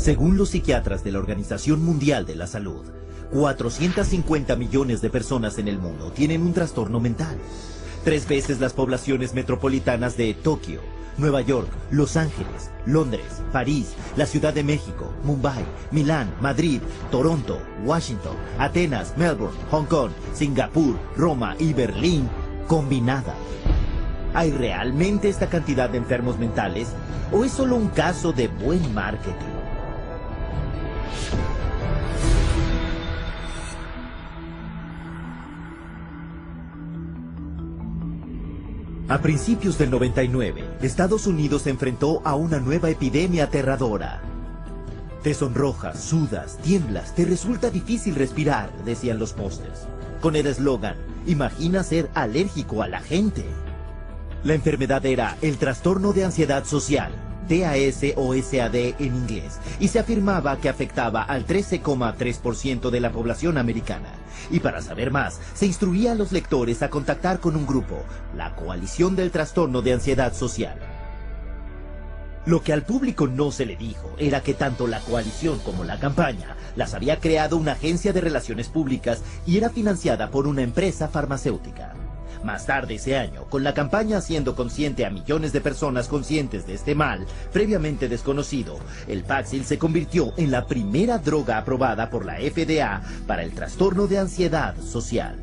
Según los psiquiatras de la Organización Mundial de la Salud, 450 millones de personas en el mundo tienen un trastorno mental. 3 veces las poblaciones metropolitanas de Tokio, Nueva York, Los Ángeles, Londres, París, la Ciudad de México, Mumbai, Milán, Madrid, Toronto, Washington, Atenas, Melbourne, Hong Kong, Singapur, Roma y Berlín combinada. ¿Hay realmente esta cantidad de enfermos mentales o es solo un caso de buen marketing? A principios del 99, Estados Unidos se enfrentó a una nueva epidemia aterradora. Te sonrojas, sudas, tiemblas, te resulta difícil respirar, decían los pósters. Con el eslogan, imagina ser alérgico a la gente. La enfermedad era el trastorno de ansiedad social, TAS o SAD en inglés, y se afirmaba que afectaba al 13,3% de la población americana. Y para saber más, se instruía a los lectores a contactar con un grupo, la Coalición del Trastorno de Ansiedad Social. Lo que al público no se le dijo era que tanto la coalición como la campaña las había creado una agencia de relaciones públicas y era financiada por una empresa farmacéutica. Más tarde ese año, con la campaña haciendo consciente a millones de personas conscientes de este mal, previamente desconocido, el Paxil se convirtió en la primera droga aprobada por la FDA para el trastorno de ansiedad social.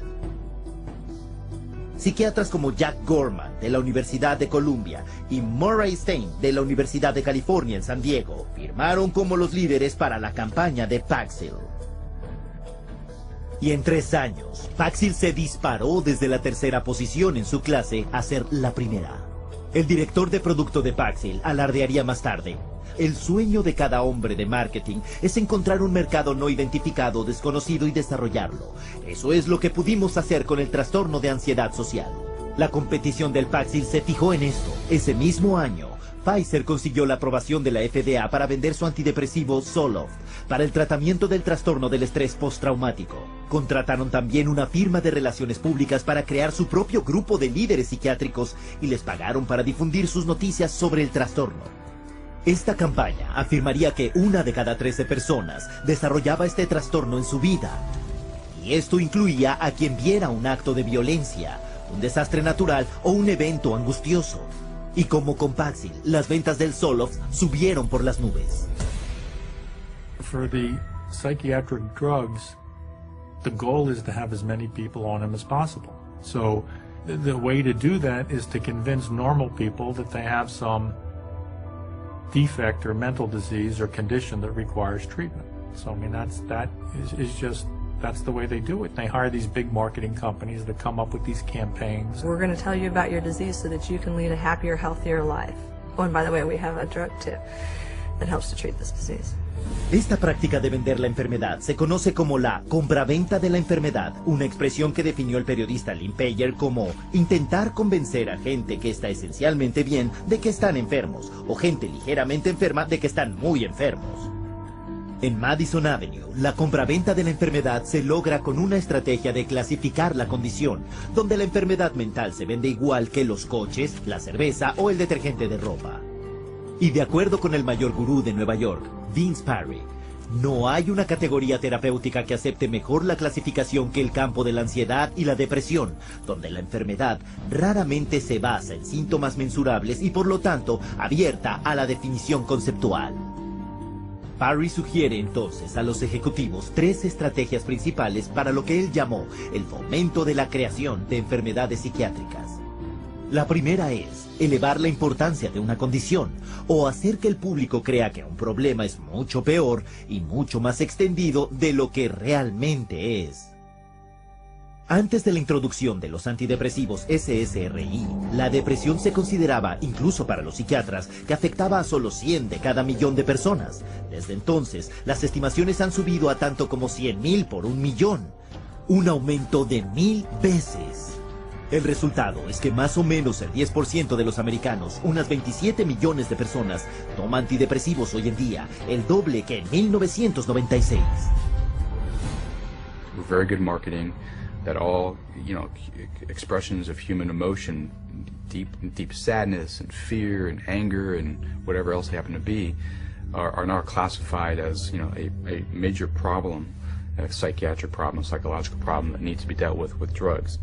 Psiquiatras como Jack Gorman, de la Universidad de Columbia, y Murray Stein, de la Universidad de California en San Diego, firmaron como los líderes para la campaña de Paxil. Y en 3 años, Paxil se disparó desde la 3ª posición en su clase a ser la primera. El director de producto de Paxil alardearía más tarde: el sueño de cada hombre de marketing es encontrar un mercado no identificado, desconocido y desarrollarlo. Eso es lo que pudimos hacer con el trastorno de ansiedad social. La competición del Paxil se fijó en esto. Ese mismo año, Pfizer consiguió la aprobación de la FDA para vender su antidepresivo Zoloft para el tratamiento del trastorno del estrés postraumático. Contrataron también una firma de relaciones públicas para crear su propio grupo de líderes psiquiátricos y les pagaron para difundir sus noticias sobre el trastorno. Esta campaña afirmaría que 1 de cada 13 personas desarrollaba este trastorno en su vida. Y esto incluía a quien viera un acto de violencia, un desastre natural o un evento angustioso. Y como con Paxil, las ventas del Zoloft subieron por las nubes. For the psychiatric drugs, the goal is to have as many people on them as possible. So the way to do that is to convince normal people that they have some defect or mental disease or condition that requires treatment. So I mean that's the way they do it. They hire these big marketing companies that come up with these campaigns. We're going to tell you about your disease so that you can lead a happier, healthier life. Oh, and by the way, we have a drug too that helps to treat this disease. Esta práctica de vender la enfermedad se conoce como la compraventa de la enfermedad, una expresión que definió el periodista Lynn Payer como intentar convencer a gente que está esencialmente bien de que están enfermos, o gente ligeramente enferma de que están muy enfermos. En Madison Avenue, la compraventa de la enfermedad se logra con una estrategia de clasificar la condición, donde la enfermedad mental se vende igual que los coches, la cerveza o el detergente de ropa. Y de acuerdo con el mayor gurú de Nueva York, Vince Parry, no hay una categoría terapéutica que acepte mejor la clasificación que el campo de la ansiedad y la depresión, donde la enfermedad raramente se basa en síntomas mensurables y por lo tanto abierta a la definición conceptual. Parry sugiere entonces a los ejecutivos 3 estrategias principales para lo que él llamó el fomento de la creación de enfermedades psiquiátricas. La primera es elevar la importancia de una condición o hacer que el público crea que un problema es mucho peor y mucho más extendido de lo que realmente es. Antes de la introducción de los antidepresivos SSRI, la depresión se consideraba, incluso para los psiquiatras, que afectaba a solo 100 de cada millón de personas. Desde entonces, las estimaciones han subido a tanto como 100,000 por 1,000,000. Un aumento de 1000 veces. El resultado es que más o menos el 10% de los americanos, unas 27 millones de personas, toma antidepresivos hoy en día, el doble que en 1996. Very good marketing. That all, expressions of human emotion, deep sadness and fear and anger and whatever else they happen to be, are now classified as, a major problem, a psychiatric problem, a psychological problem that needs to be dealt with drugs.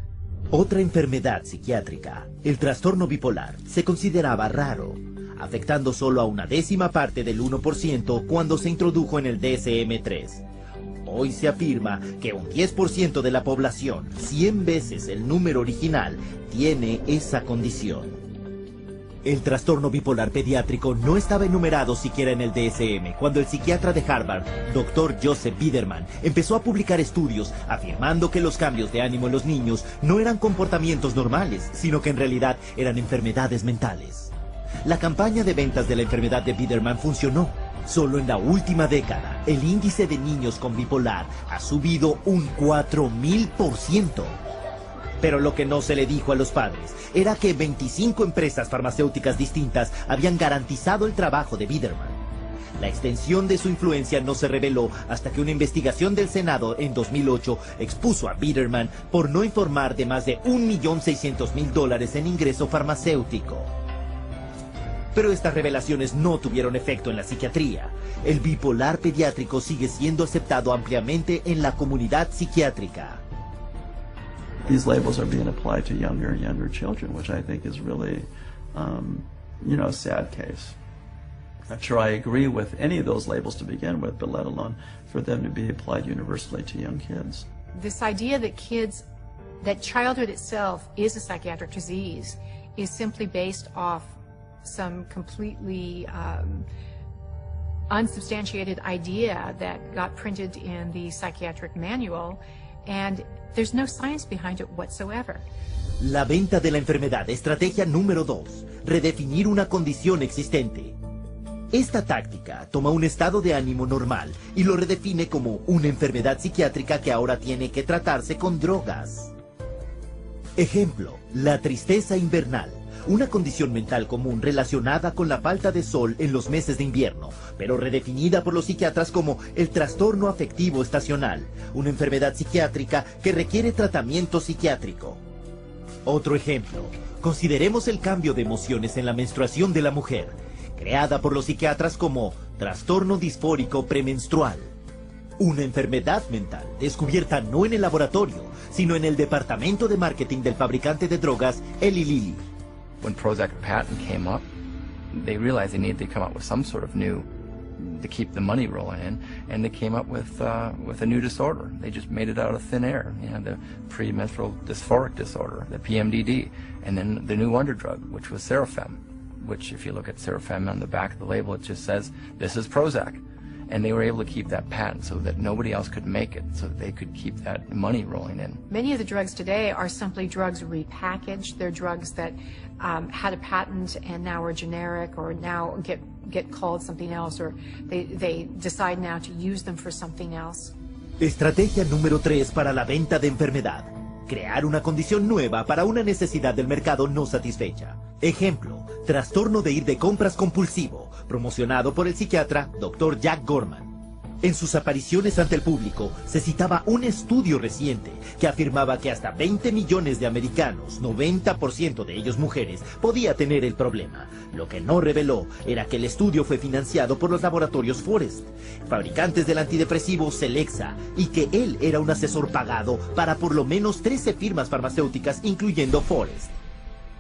Otra enfermedad psiquiátrica, el trastorno bipolar, se consideraba raro, afectando solo a una décima parte del 1% cuando se introdujo en el DSM-3. Hoy se afirma que un 10% de la población, 100 veces el número original, tiene esa condición. El trastorno bipolar pediátrico no estaba enumerado siquiera en el DSM cuando el psiquiatra de Harvard, Dr. Joseph Biederman, empezó a publicar estudios afirmando que los cambios de ánimo en los niños no eran comportamientos normales, sino que en realidad eran enfermedades mentales. La campaña de ventas de la enfermedad de Biederman funcionó. Solo en la última década, el índice de niños con bipolar ha subido un 4000%. Pero lo que no se le dijo a los padres era que 25 empresas farmacéuticas distintas habían garantizado el trabajo de Biederman. La extensión de su influencia no se reveló hasta que una investigación del Senado en 2008 expuso a Biederman por no informar de más de $1.600.000 en ingreso farmacéutico. Pero estas revelaciones no tuvieron efecto en la psiquiatría. El bipolar pediátrico sigue siendo aceptado ampliamente en la comunidad psiquiátrica. These labels are being applied to younger and younger children, which I think is really, a sad case. I'm sure I agree with any of those labels to begin with, but let alone for them to be applied universally to young kids. This idea that childhood itself is a psychiatric disease is simply based off some completely unsubstantiated idea that got printed in the psychiatric manual, and there's no science behind it whatsoever. La venta de la enfermedad, estrategia número 2, redefinir una condición existente. Esta táctica toma un estado de ánimo normal y lo redefine como una enfermedad psiquiátrica que ahora tiene que tratarse con drogas. Ejemplo, la tristeza invernal. Una condición mental común relacionada con la falta de sol en los meses de invierno, pero redefinida por los psiquiatras como el trastorno afectivo estacional, una enfermedad psiquiátrica que requiere tratamiento psiquiátrico. Otro ejemplo, consideremos el cambio de emociones en la menstruación de la mujer, creada por los psiquiatras como trastorno disfórico premenstrual. Una enfermedad mental descubierta no en el laboratorio, sino en el departamento de marketing del fabricante de drogas Eli Lilly. When Prozac patent came up, they realized they needed to come up with some sort of new to keep the money rolling in, and they came up with a new disorder. They just made it out of thin air. The premenstrual dysphoric disorder, the PMDD, and then the new wonder drug, which was Serafem, which if you look at Serafem on the back of the label, it just says, this is Prozac. And they were able to keep that patent so that nobody else could make it, so that they could keep that money rolling in. Many of the drugs today are simply drugs repackaged. They're drugs that had a patent and now are generic, or now get called something else, or they decide now to use them for something else. Estrategia número 3 para la venta de enfermedad. Crear una condición nueva para una necesidad del mercado no satisfecha. Ejemplo, trastorno de ir de compras compulsivo, promocionado por el psiquiatra Dr. Jack Gorman. En sus apariciones ante el público, se citaba un estudio reciente que afirmaba que hasta 20 millones de americanos, 90% de ellos mujeres, podía tener el problema. Lo que no reveló era que el estudio fue financiado por los laboratorios Forest, fabricantes del antidepresivo Celexa, y que él era un asesor pagado para por lo menos 13 firmas farmacéuticas, incluyendo Forest.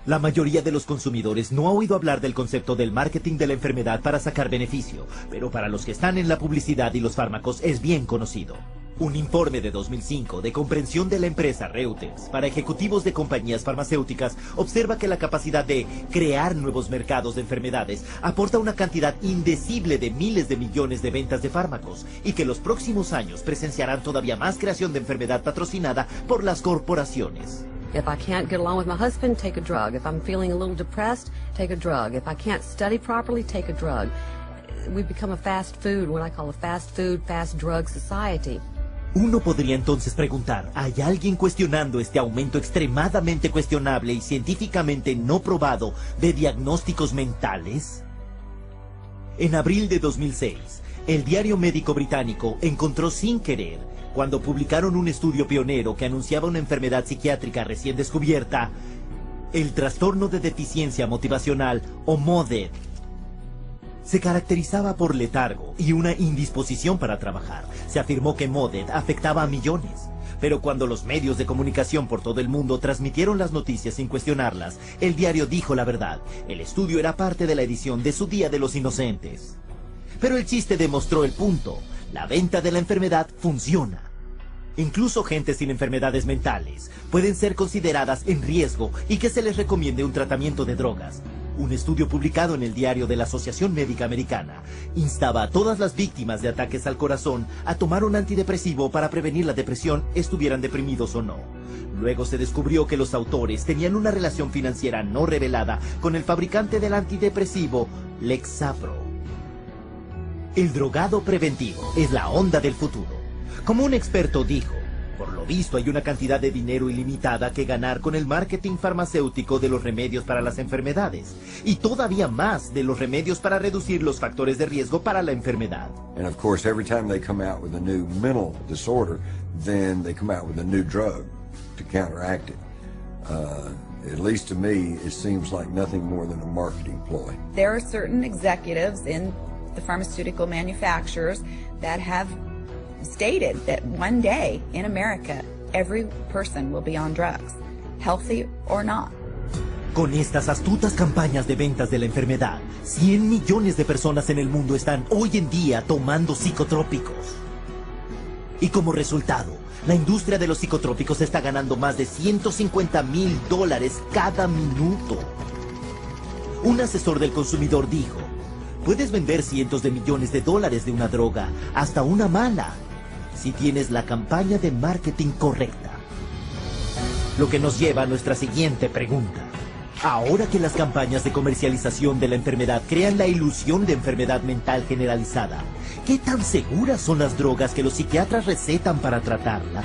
La mayoría de los consumidores no ha oído hablar del concepto del marketing de la enfermedad para sacar beneficio, pero para los que están en la publicidad y los fármacos es bien conocido. Un informe de 2005 de comprensión de la empresa Reuters para ejecutivos de compañías farmacéuticas observa que la capacidad de crear nuevos mercados de enfermedades aporta una cantidad indecible de miles de millones de ventas de fármacos, y que los próximos años presenciarán todavía más creación de enfermedad patrocinada por las corporaciones. If I can't get along with my husband, take a drug. If I'm feeling a little depressed, take a drug. If I can't study properly, take a drug. We've become a fast food, what I call a fast food, fast drug society. Uno podría entonces preguntar, ¿hay alguien cuestionando este aumento extremadamente cuestionable y científicamente no probado de diagnósticos mentales? En abril de 2006, el diario médico británico encontró sin querer, cuando publicaron un estudio pionero que anunciaba una enfermedad psiquiátrica recién descubierta, el trastorno de deficiencia motivacional o MODED. Se caracterizaba por letargo y una indisposición para trabajar. Se afirmó que Modet afectaba a millones. Pero cuando los medios de comunicación por todo el mundo transmitieron las noticias sin cuestionarlas, el diario dijo la verdad. El estudio era parte de la edición de su Día de los Inocentes. Pero el chiste demostró el punto. La venta de la enfermedad funciona. Incluso gente sin enfermedades mentales pueden ser consideradas en riesgo y que se les recomiende un tratamiento de drogas. Un estudio publicado en el diario de la Asociación Médica Americana instaba a todas las víctimas de ataques al corazón a tomar un antidepresivo para prevenir la depresión, estuvieran deprimidos o no. Luego se descubrió que los autores tenían una relación financiera no revelada con el fabricante del antidepresivo, Lexapro. El drogado preventivo es la onda del futuro. Como un experto dijo, por lo visto hay una cantidad de dinero ilimitada que ganar con el marketing farmacéutico de los remedios para las enfermedades, y todavía más de los remedios para reducir los factores de riesgo para la enfermedad. And of course, every time they come out with a new mental disorder, then they come out with a new drug to counteract it. At least to me, it seems like nothing more than a marketing ploy. There are certain executives in the pharmaceutical manufacturers that have stated that one day in America, every person will be on drugs, healthy or not. Con estas astutas campañas de ventas de la enfermedad, 100 millones de personas en el mundo están hoy en día tomando psicotrópicos. Y como resultado, la industria de los psicotrópicos está ganando más de $150,000 cada minuto. Un asesor del consumidor dijo, puedes vender cientos de millones de dólares de una droga, hasta una mala, si tienes la campaña de marketing correcta. Lo que nos lleva a nuestra siguiente pregunta. Ahora que las campañas de comercialización de la enfermedad crean la ilusión de enfermedad mental generalizada, ¿qué tan seguras son las drogas que los psiquiatras recetan para tratarla?